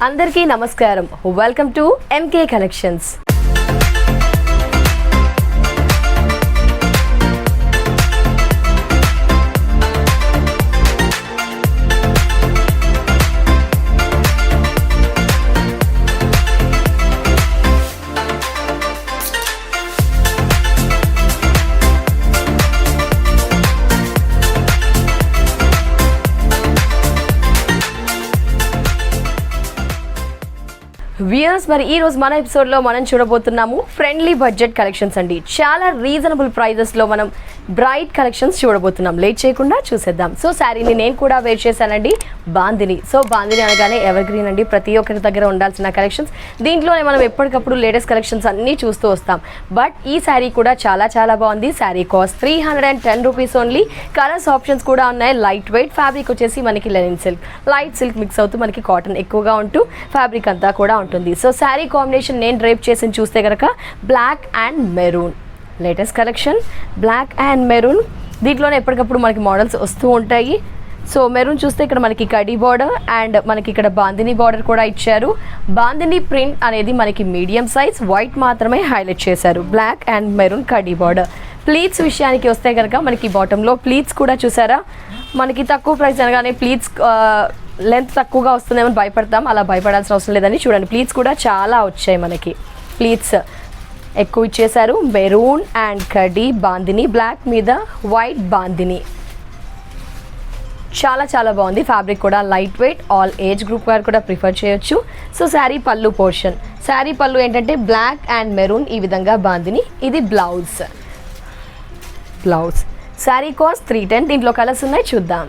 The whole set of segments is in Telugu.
అందరికీ నమస్కారం. Welcome to MK collections. Viewers, మరి ఈ రోజు మన ఎపిసోడ్లో మనం చూడబోతున్నాము ఫ్రెండ్లీ బడ్జెట్ కలెక్షన్స్ అండి. చాలా రీజనబుల్ ప్రైజెస్లో మనం బ్రైట్ కలెక్షన్స్ చూడబోతున్నాం. లేట్ చేయకుండా చూసేద్దాం. సో శారీని నేను కూడా వేర్ చేశానండి, బాందిని. సో బాందిని అనగానే ఎవర్ గ్రీన్ అండి, ప్రతి ఒక్కరి దగ్గర ఉండాల్సిన కలెక్షన్స్. దీంట్లోనే మనం ఎప్పటికప్పుడు లేటెస్ట్ కలెక్షన్స్ అన్నీ చూస్తూ వస్తాం. బట్ ఈ శారీ కూడా చాలా చాలా బాగుంది. Sari cost 310 rupees only. Colours options కూడా ఉన్నాయి. లైట్ వెయిట్ ఫ్యాబ్రిక్ వచ్చేసి మనకి Lenin silk, light silk mix అవుతూ మనకి కాటన్ ఎక్కువగా ఉంటూ ఫ్యాబ్రిక్ అంతా కూడా ఉంటుంది. సో శారీ కాంబినేషన్ నేను డ్రైప్ చేసి చూస్తే కనుక black and maroon, latest collection black and maroon. దీంట్లోనే ఎప్పటికప్పుడు మనకి మోడల్స్ వస్తూ ఉంటాయి. సో మెరూన్ చూస్తే ఇక్కడ మనకి కడీ బార్డర్ అండ్ మనకి ఇక్కడ బాందిని బార్డర్ కూడా ఇచ్చారు. బాందిని ప్రింట్ అనేది మనకి మీడియం సైజ్, వైట్ మాత్రమే హైలైట్ చేశారు. బ్లాక్ అండ్ మెరూన్ కడీ బార్డర్. ప్లీట్స్ విషయానికి వస్తే కనుక మనకి బాటంలో ప్లీట్స్ కూడా చూసారా, మనకి తక్కువ ప్రైస్ అనగానే ప్లీట్స్ లెంత్ తక్కువగా వస్తుందేమని భయపడతాం. అలా భయపడాల్సిన అవసరం లేదని చూడండి, ప్లీట్స్ కూడా చాలా వచ్చాయి. మనకి ప్లీట్స్ ఎక్కువ ఇచ్చేశారు. మెరూన్ అండ్ కడీ బాందిని, బ్లాక్ మీద వైట్ బాందిని. చాలా చాలా బాగుంది. ఫ్యాబ్రిక్ కూడా light weight, all age group వారు కూడా ప్రిఫర్ చేయొచ్చు. సో శారీ పళ్ళు పోర్షన్, శారీ పళ్ళు ఏంటంటే బ్లాక్ అండ్ మెరూన్ ఈ విధంగా బాందిని. ఇది బ్లౌజ్. శారీ కాస్ట్ 310. దీంట్లో కలర్స్ ఉన్నాయి, చూద్దాం.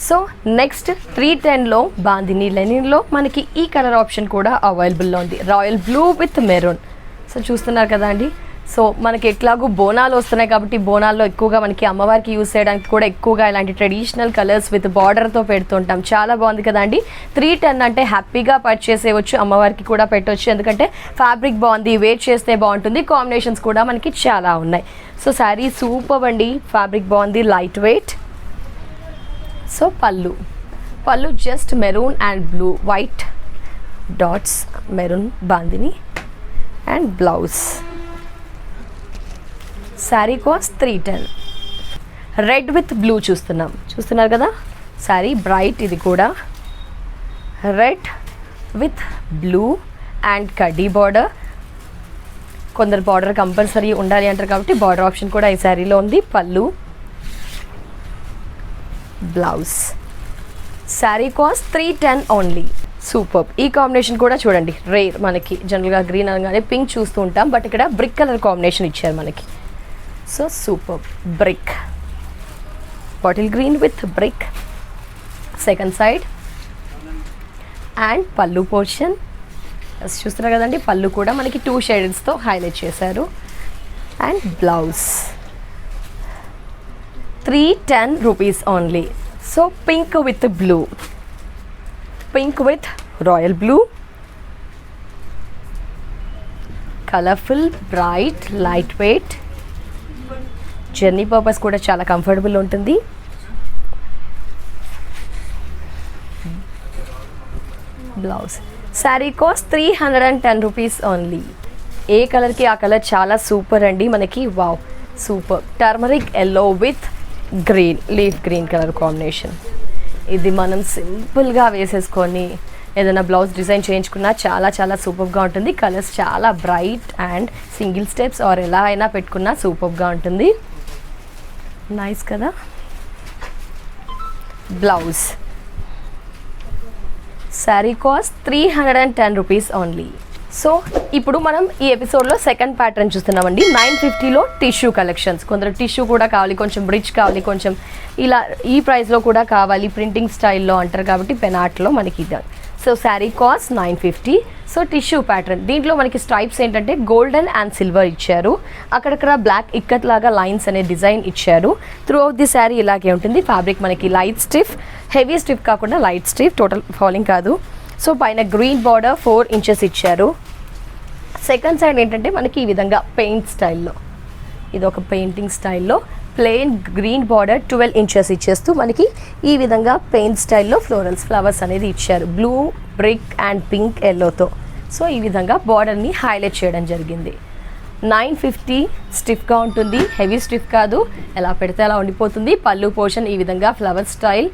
సో నెక్స్ట్ 310లో బాందిని లెనిన్లో మనకి ఈ కలర్ ఆప్షన్ కూడా అవైలబుల్లో ఉంది. Royal blue with maroon. So చూస్తున్నారు కదా అండి. సో మనకి ఎట్లాగూ బోనాలు వస్తున్నాయి కాబట్టి బోనాల్లో ఎక్కువగా మనకి అమ్మవారికి యూజ్ చేయడానికి కూడా ఎక్కువగా ఇలాంటి ట్రెడిషనల్ కలర్స్ విత్ బార్డర్తో పెడుతుంటాం. చాలా బాగుంది కదా అండి. 310 అంటే హ్యాపీగా పర్చేస్ చేయవచ్చు, అమ్మవారికి కూడా పెట్టవచ్చు. ఎందుకంటే ఫ్యాబ్రిక్ బాగుంది, వేర్ చేస్తే బాగుంటుంది. కాంబినేషన్స్ కూడా మనకి చాలా ఉన్నాయి. సో శారీ సూపర్ అండి, ఫ్యాబ్రిక్ బాగుంది, లైట్ వెయిట్. సో పళ్ళు just maroon and blue, white dots, maroon bandhani and blouse. Sari cost 310. Red with blue చూస్తున్నారు కదా. శారీ బ్రైట్, ఇది కూడా రెడ్ విత్ బ్లూ అండ్ కడ్డీ బార్డర్. కొందరు బార్డర్ కంపల్సరీ ఉండాలి అంటారు కాబట్టి బార్డర్ ఆప్షన్ కూడా ఈ శారీలో ఉంది. పళ్ళు, blouse. Sari cost 310 only. Super. ఈ కాంబినేషన్ కూడా చూడండి, రేర్. మనకి జనరల్గా గ్రీన్ అనగానే పింక్ చూస్తూ ఉంటాం, బట్ ఇక్కడ బ్రిక్ కలర్ కాంబినేషన్ ఇచ్చారు మనకి. So super. Brick, bottle green with brick. Second side and pallu portion చూస్తున్నారు కదండి. పళ్ళు కూడా మనకి 2 షేడ్స్తో హైలైట్ చేశారు. And blouse 310 rupees only. So pink with blue, pink with royal blue, colourful, bright, light weight. Journey purpose కూడా చాలా కంఫర్టబుల్ ఉంటుంది. Blouse. Sari cost 310 rupees only. ఏ కలర్కి ఆ కలర్ చాలా సూపర్ అండి మనకి. Wow, super. Turmeric yellow with green, leaf green colour combination. ఇది మనం సింపుల్గా వేసేసుకొని ఏదైనా బ్లౌజ్ డిజైన్ చేయించుకున్నా చాలా చాలా సూపర్గా ఉంటుంది. కలర్స్ చాలా bright and single steps or ఎలా అయినా పెట్టుకున్నా సూపర్గా ఉంటుంది. నైస్ కదా. Blouse. Sari cost 310 rupees only. So ఇప్పుడు మనం ఈ ఎపిసోడ్లో సెకండ్ ప్యాటర్న్ చూస్తున్నామండి. 950లో టిష్యూ కలెక్షన్స్. కొందరు టిష్యూ కూడా కావాలి, కొంచెం బ్రిడ్జ్ కావాలి, కొంచెం ఇలా ఈ ప్రైస్లో కూడా కావాలి, ప్రింటింగ్ స్టైల్లో అంటారు కాబట్టి పెనాట్లో మనకి ఇది. So sari cost 950. So tissue pattern. దీంట్లో మనకి స్ట్రైప్స్ ఏంటంటే గోల్డెన్ అండ్ సిల్వర్ ఇచ్చారు. అక్కడక్కడ బ్లాక్ ఇక్కత్ లాగా లైన్స్ అనే డిజైన్ ఇచ్చారు. త్రూ అవుట్ ది శారీ ఇలాగే ఉంటుంది. ఫ్యాబ్రిక్ మనకి లైట్ స్టిఫ్, హెవీ స్టిఫ్ కాకుండా లైట్ స్టిఫ్, టోటల్ ఫాలింగ్ కాదు. సో పైన గ్రీన్ బార్డర్ 4 ఇంచెస్ ఇచ్చారు. సెకండ్ సైడ్ ఏంటంటే మనకి ఈ విధంగా పెయింట్ స్టైల్లో, ఇది ఒక పెయింటింగ్ స్టైల్లో ప్లెయిన్ గ్రీన్ బార్డర్ 12 ఇంచెస్ ఇచ్చేస్తూ మనకి ఈ విధంగా పెయింట్ స్టైల్లో ఫ్లోరల్స్ ఫ్లవర్స్ అనేది ఇచ్చారు బ్లూ బ్రిక్ అండ్ పింక్ ఎల్లోతో. సో ఈ విధంగా బార్డర్ని హైలైట్ చేయడం జరిగింది. 950 స్టిఫ్గా ఉంటుంది, హెవీ స్టిఫ్ కాదు, ఎలా పెడితే అలా ఉండిపోతుంది. పళ్ళు పోర్షన్ ఈ విధంగా ఫ్లవర్ స్టైల్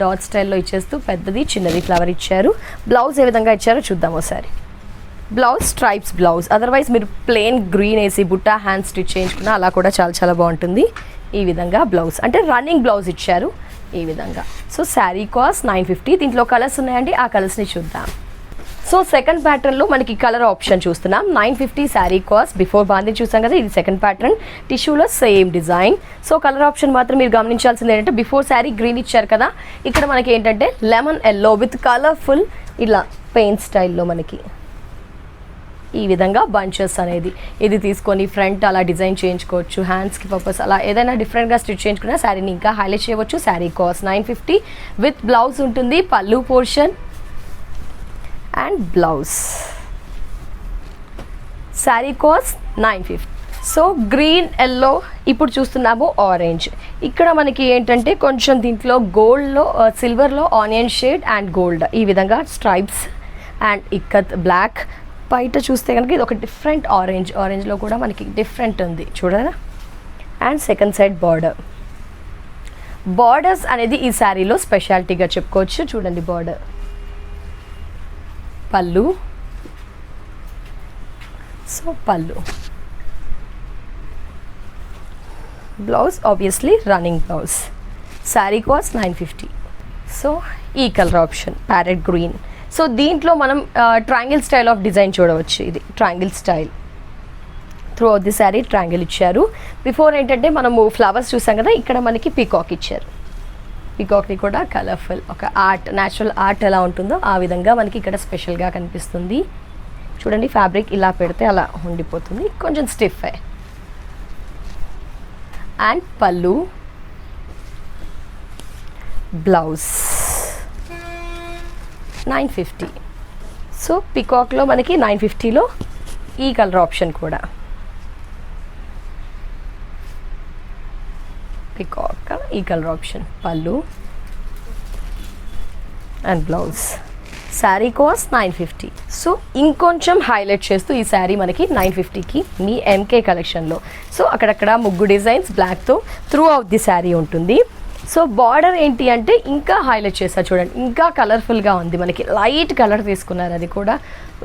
డాట్ స్టైల్లో ఇచ్చేస్తూ పెద్దది చిన్నది ఫ్లవర్ ఇచ్చారు. బ్లౌజ్ ఏ విధంగా ఇచ్చారో చూద్దాం ఒకసారి. బ్లౌజ్ స్ట్రైప్స్ బ్లౌజ్, అదర్వైజ్ మీరు ప్లెయిన్ గ్రీన్ వేసి బుట్టా హ్యాండ్ స్టిచ్ చేయించుకున్నా అలా కూడా చాలా చాలా బాగుంటుంది. ఈ విధంగా బ్లౌజ్ అంటే రన్నింగ్ బ్లౌజ్ ఇచ్చారు ఈ విధంగా. So sari cost 950. దీంట్లో కలర్స్ ఉన్నాయండి, ఆ కలర్స్ని చూద్దాం. సో సెకండ్ ప్యాటర్న్లో మనకి కలర్ ఆప్షన్ చూస్తున్నాం. 950 శారీ కాస్ట్. బిఫోర్ బాందీ చూసాం కదా, ఇది సెకండ్ ప్యాటర్న్ టిష్యూలో same design. So colour option మాత్రం మీరు గమనించాల్సింది ఏంటంటే బిఫోర్ శారీ గ్రీన్ ఇచ్చారు కదా, ఇక్కడ మనకి ఏంటంటే లెమన్ ఎల్లో విత్ కలర్ఫుల్ ఇలా పెయింట్ స్టైల్లో మనకి ఈ విధంగా బంచెస్ అనేది ఇది తీసుకొని ఫ్రంట్ అలా డిజైన్ చేయించుకోవచ్చు, హ్యాండ్స్కి పర్పస్ అలా ఏదైనా డిఫరెంట్గా స్టిచ్ చేయించుకున్నా శారీని ఇంకా హైలైట్ చేయవచ్చు. శారీ కాస్ట్ 950 విత్ బ్లౌజ్ ఉంటుంది, పళ్ళు portion and blouse. Sari cost 950. So green yellow ఇప్పుడు చూస్తున్నాము ఆరెంజ్. ఇక్కడ మనకి ఏంటంటే కొంచెం దీంట్లో గోల్డ్లో సిల్వర్లో ఆనియన్ షేడ్ అండ్ గోల్డ్ ఈ విధంగా స్ట్రైప్స్ అండ్ ఇక్కత్ బ్లాక్. బయట చూస్తే కనుక ఇది ఒక డిఫరెంట్ ఆరెంజ్లో కూడా మనకి డిఫరెంట్ ఉంది చూడరా. అండ్ సెకండ్ సైడ్ బార్డర్స్ అనేది ఈ శారీలో స్పెషాలిటీగా చెప్పుకోవచ్చు. చూడండి border, pallu, so pallu, blouse obviously running blouse. Sari cost 950. So ఈ colour option parrot green. So దీంట్లో మనం ట్రయాంగిల్ స్టైల్ ఆఫ్ డిజైన్ చూడవచ్చు. ఇది triangle style throughout the sari triangle ఇచ్చారు. బిఫోర్ ఏంటంటే మనము ఫ్లవర్స్ చూసాం కదా, ఇక్కడ మనకి పీకాక్ ఇచ్చారు. పీకాక్ని కూడా కలర్ఫుల్ ఒక ఆర్ట్, న్యాచురల్ ఆర్ట్ ఎలా ఉంటుందో ఆ విధంగా మనకి ఇక్కడ స్పెషల్గా కనిపిస్తుంది. చూడండి ఫ్యాబ్రిక్ ఇలా పెడితే అలా ఉండిపోతుంది, కొంచెం స్టిఫ్. అండ్ పళ్ళు, బ్లౌజ్ 950. సో పికాక్లో మనకి 950లో ఈ కలర్ ఆప్షన్ కూడా పికాక్ ఈ కలర్ ఆప్షన్, పళ్ళు and blouse. Sari cost 950. So ఇంకొంచెం హైలైట్ చేస్తూ ఈ శారీ మనకి 950కి మీ ఎంకే కలెక్షన్లో. సో అక్కడక్కడ ముగ్గు డిజైన్స్ బ్లాక్తో త్రూ అవుట్ ది శారీ ఉంటుంది. సో బార్డర్ ఏంటి అంటే ఇంకా హైలైట్ చేస్తారు చూడండి, ఇంకా కలర్ఫుల్గా ఉంది. మనకి లైట్ కలర్ తీసుకున్నారు, అది కూడా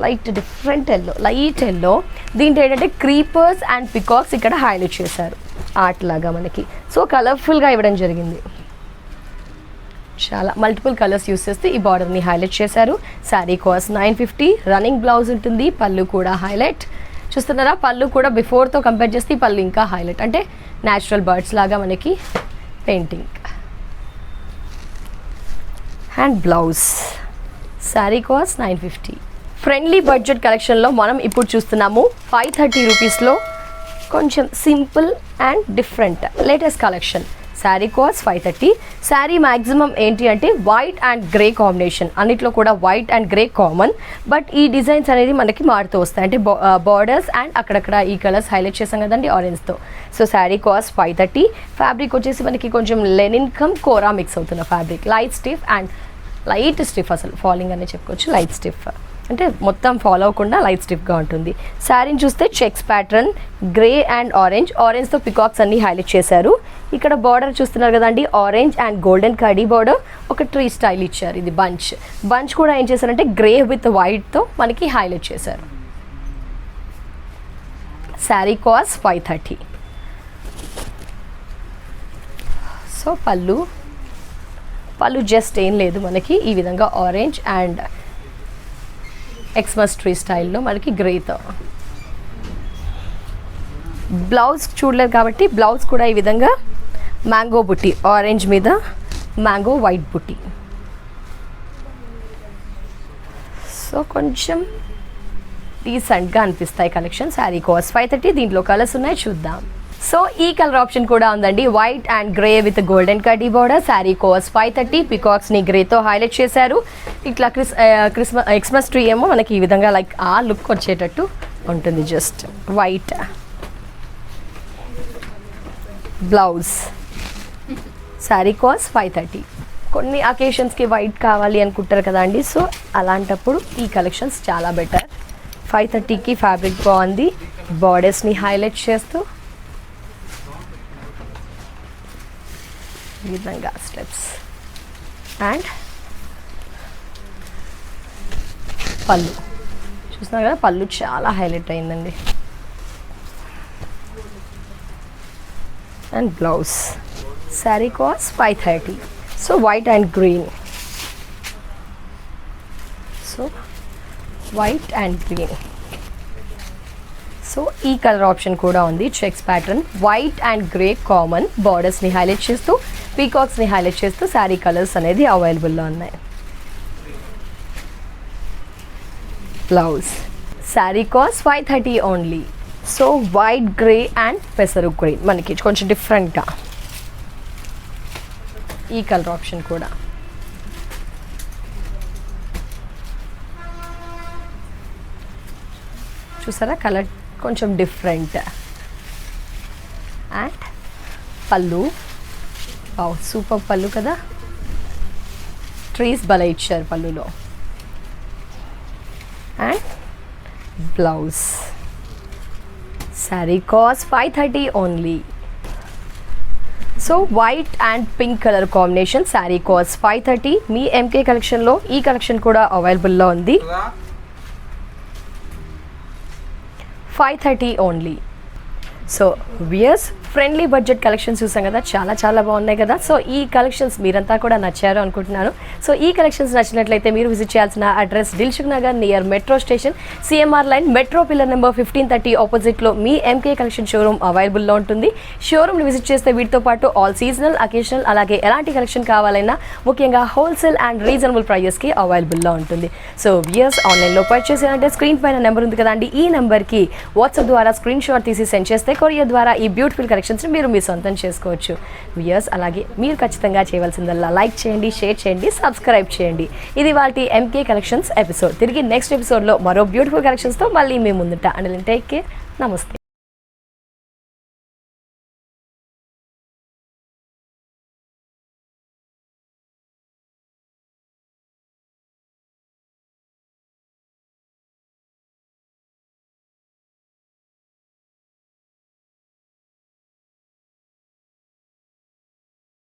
light different yellow, light yellow. దీంట్లో ఏంటంటే క్రీపర్స్ అండ్ పికాక్స్ ఇక్కడ హైలైట్ చేశారు ఆర్ట్ లాగా మనకి. సో కలర్ఫుల్గా ఇవ్వడం జరిగింది, చాలా మల్టిపుల్ కలర్స్ యూస్ చేస్తూ ఈ బార్డర్ని హైలైట్ చేశారు. శారీ కాస్ట్ 950. రన్నింగ్ బ్లౌజ్ ఉంటుంది, పళ్ళు కూడా హైలైట్. చూస్తున్నారా, పళ్ళు కూడా బిఫోర్తో కంపేర్ చేస్తే ఈ పళ్ళు ఇంకా హైలైట్, అంటే న్యాచురల్ బర్డ్స్ లాగా మనకి painting. And blouse. Sari cost 950. Friendly budget కలెక్షన్లో మనం ఇప్పుడు చూస్తున్నాము 530 రూపీస్లో కొంచెం simple and different latest collection. Sari cost 530. Sari maximum ఏంటి అంటే వైట్ అండ్ గ్రే కాంబినేషన్, అన్నిట్లో కూడా white and grey common. But ఈ డిజైన్స్ అనేది మనకి మారుతూ వస్తాయి, అంటే బార్డర్స్ అండ్ అక్కడక్కడ ఈ కలర్స్ హైలైట్ చేసాం కదండి ఆరెంజ్తో. So sari cost 530. ఫ్యాబ్రిక్ వచ్చేసి మనకి కొంచెం లెనిన్ కమ్ కోరా మిక్స్ అవుతున్న fabric, light stiff and light stiff, అసలు ఫాలింగ్ అనే చెప్పుకోవచ్చు. లైట్ స్టిఫ్ అంటే మొత్తం ఫాలో అవ్వకుండా లైట్ స్టిఫ్గా ఉంటుంది. శారీని చూస్తే చెక్స్ ప్యాటర్న్ గ్రే అండ్ ఆరెంజ్తో పికాక్స్ అన్ని హైలైట్ చేశారు. ఇక్కడ బార్డర్ చూస్తున్నారు కదండి, ఆరెంజ్ అండ్ గోల్డెన్ కడీ బార్డర్, ఒక ట్రీ స్టైల్ ఇచ్చారు. ఇది బంచ్ కూడా ఏం చేశారంటే గ్రే విత్ వైట్తో మనకి హైలైట్ చేశారు. శారీ కాస్ట్ 530. సో పళ్ళు జస్ట్ ఏం లేదు మనకి ఈ విధంగా ఆరెంజ్ అండ్ ఎక్స్మస్ ట్రీ స్టైల్లో మనకి గ్రేతో. బ్లౌజ్ చూడలేదు కాబట్టి బ్లౌజ్ కూడా ఈ విధంగా మ్యాంగో బుట్టి, ఆరెంజ్ మీద మ్యాంగో వైట్ బుట్టి. సో కొంచెం డీసెంట్గా అనిపిస్తాయి కలెక్షన్. శారీ కాస్ట్ 530. దీంట్లో కలర్స్ ఉన్నాయి, చూద్దాం. సో ఈ కలర్ ఆప్షన్ కూడా ఉందండి, white and grey with golden కడ్డీ బార్డర్. శారీ కాస్ట్ 530. పికాక్స్ని గ్రేతో హైలైట్ చేశారు. ఇట్లా ఎక్స్మస్ ట్రీ ఏమో మనకి ఈ విధంగా లైక్ ఆ లుక్ వచ్చేటట్టు ఉంటుంది, just white. Blouse. Sari cost 530. కొన్ని అకేషన్స్కి వైట్ కావాలి అనుకుంటారు కదా అండి, సో అలాంటప్పుడు ఈ కలెక్షన్స్ చాలా బెటర్. 530కి ఫ్యాబ్రిక్ బాగుంది. బార్డర్స్ని హైలైట్ చేస్తూ ఈ విధంగా స్టెప్స్ అండ్ పళ్ళు చూస్తున్నారు కదా, పళ్ళు చాలా హైలైట్ అయిందండి. And blouse. Sari cost 530. So white and green. So white and green. So ఈ కలర్ ఆప్షన్ కూడా ఉంది. Checks pattern white and grey common. బార్డర్స్ని హైలైట్ చేస్తూ పీకాక్స్ని హైలైట్ చేస్తూ శారీ కలర్స్ అనేది అవైలబుల్లో ఉన్నాయి. Blouse. Sari cost 530 only. So white grey and పెసరు గ్రీన్ మనకి కొంచెం డిఫరెంట్గా ఈ కలర్ ఆప్షన్ కూడా. చూసారా కలర్ కొంచెం డిఫరెంట్. అండ్ పళ్ళు సూపర్ పళ్ళు కదా, ట్రీస్ భలే ఇచ్చారు పళ్ళులో. And blouse. Sari cost 530 only. So white and pink colour combination. Sari cost 530. మీ ఎంకే కలెక్షన్లో ఈ కలెక్షన్ కూడా అవైలబుల్లో ఉంది. 530 only. So viewers friendly budget collections చూసాం కదా, చాలా చాలా బాగున్నాయి కదా. సో ఈ కలెక్షన్స్ మీరంతా కూడా నచ్చారు అనుకుంటున్నాను. సో ఈ కలెక్షన్స్ నచ్చినట్లయితే మీరు విజిట్ చేయాల్సిన address Dilsukh Nagar near metro station, CMR line, metro pillar number 1530 ఆపోజిట్లో మీ ఎంకే కలెక్షన్ షోరూమ్ అవైలబుల్లో ఉంటుంది. షోరూమ్ని విజిట్ చేస్తే వీటితో పాటు ఆల్ సీజనల్, అకేషనల్, అలాగే ఎలాంటి కలెక్షన్ కావాలన్నా ముఖ్యంగా హోల్సేల్ అండ్ రీజనబుల్ ప్రైజెస్కి అవైలబుల్లో ఉంటుంది. సో వియర్స్ ఆన్లైన్లో పర్చేస్ చేయాలంటే స్క్రీన్ పైన నెంబర్ ఉంది కదండి, ఈ నెంబర్కి వాట్సాప్ ద్వారా స్క్రీన్ షాట్ తీసి సెండ్ చేస్తే కొరియర్ ద్వారా ఈ బ్యూటిఫుల్ కలెక్షన్స్ని మీరు మీ సొంతం చేసుకోవచ్చు. వ్యూయర్స్ అలాగే మీరు ఖచ్చితంగా చేయవలసిందల్లా లైక్ చేయండి, షేర్ చేయండి, సబ్స్క్రైబ్ చేయండి. ఇది వాటి ఎంకే కలెక్షన్స్ ఎపిసోడ్. తిరిగి నెక్స్ట్ ఎపిసోడ్లో మరో బ్యూటిఫుల్ కలెక్షన్స్తో మళ్ళీ మేము ముందుంటా. And take care. నమస్తే.